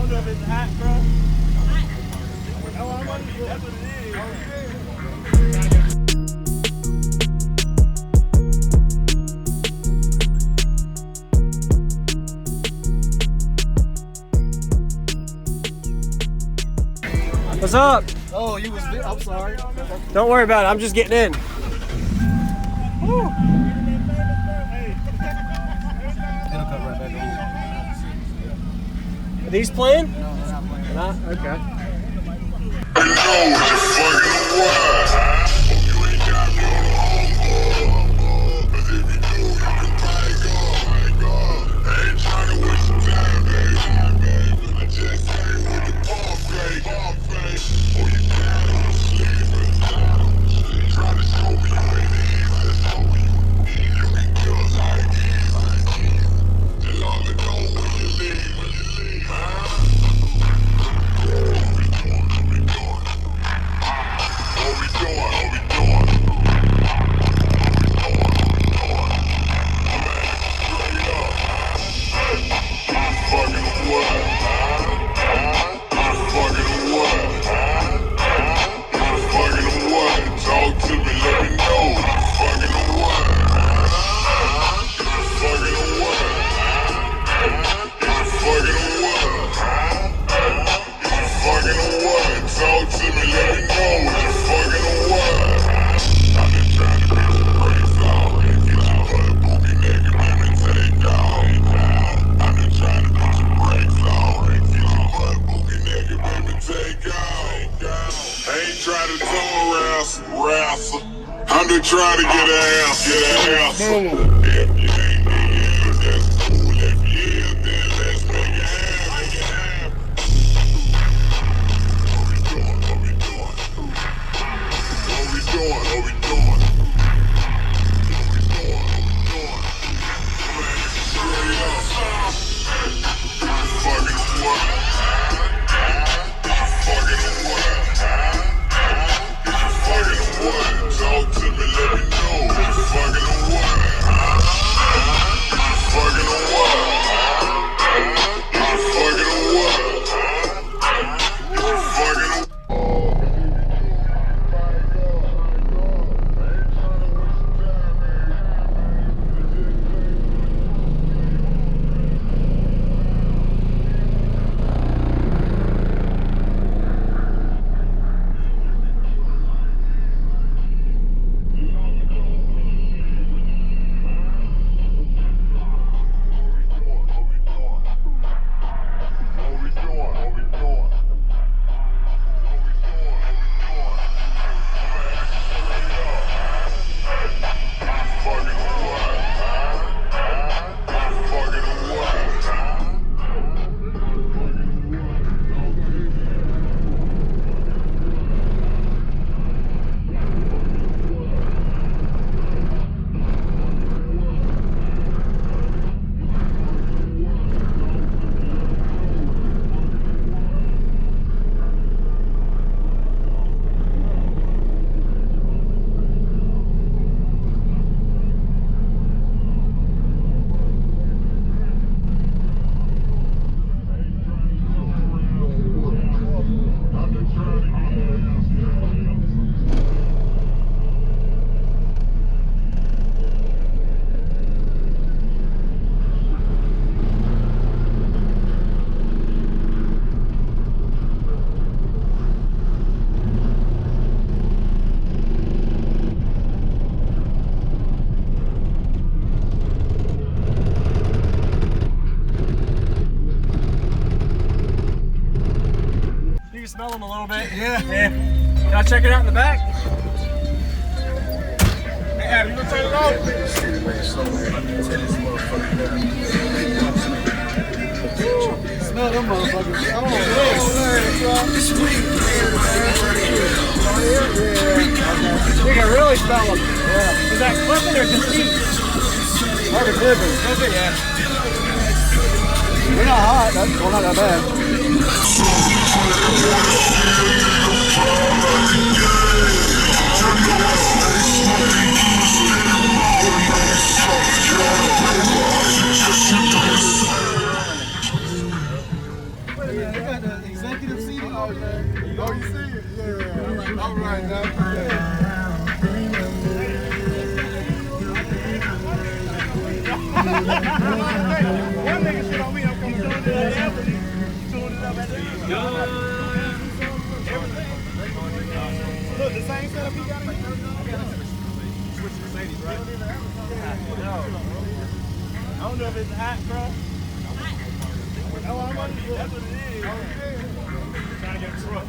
don't know if it's hot, bro. Oh, I'm on the that's what it is. What's up? Oh, you was. I'm sorry. Don't worry about it. I'm just getting in. Woo. It'll come right back on. Are these playing? No, they're not playing. Not? Okay. I'm just trying to get an ass. If you ain't nigga, that's cool. If you is, then let's make it happen. What we doing? Talk to me, let me know. Fucking what? Fucking what? Fucking what? Fucking what? Smell them a little bit. Yeah. Can I check it out in the back? Hey, Adam, you gonna turn it off? Smell them motherfuckers. Oh, You can really smell them. Yeah. Is that clipping or just heat? Hard to clipping. Clipping, yeah. We're not hot. That's well, not that bad. Yeah, they got the executive seating over there. Oh, you see it? Yeah. All right, now. One nigga shit on me, I'm coming to it at Amplifier. Tune it up at the everything. Look, the same setup he got in here. Switch to Mercedes, right? No. I don't know if it's hot, bro. Oh, I'm on the that's what it is. Trying to get a truck.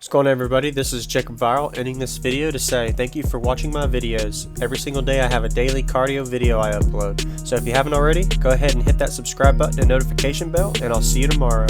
What's going on, everybody? This is Jacob Viral, ending this video to say thank you for watching my videos. Every single day I have a daily cardio video I upload. So if you haven't already, go ahead and hit that subscribe button and notification bell, and I'll see you tomorrow.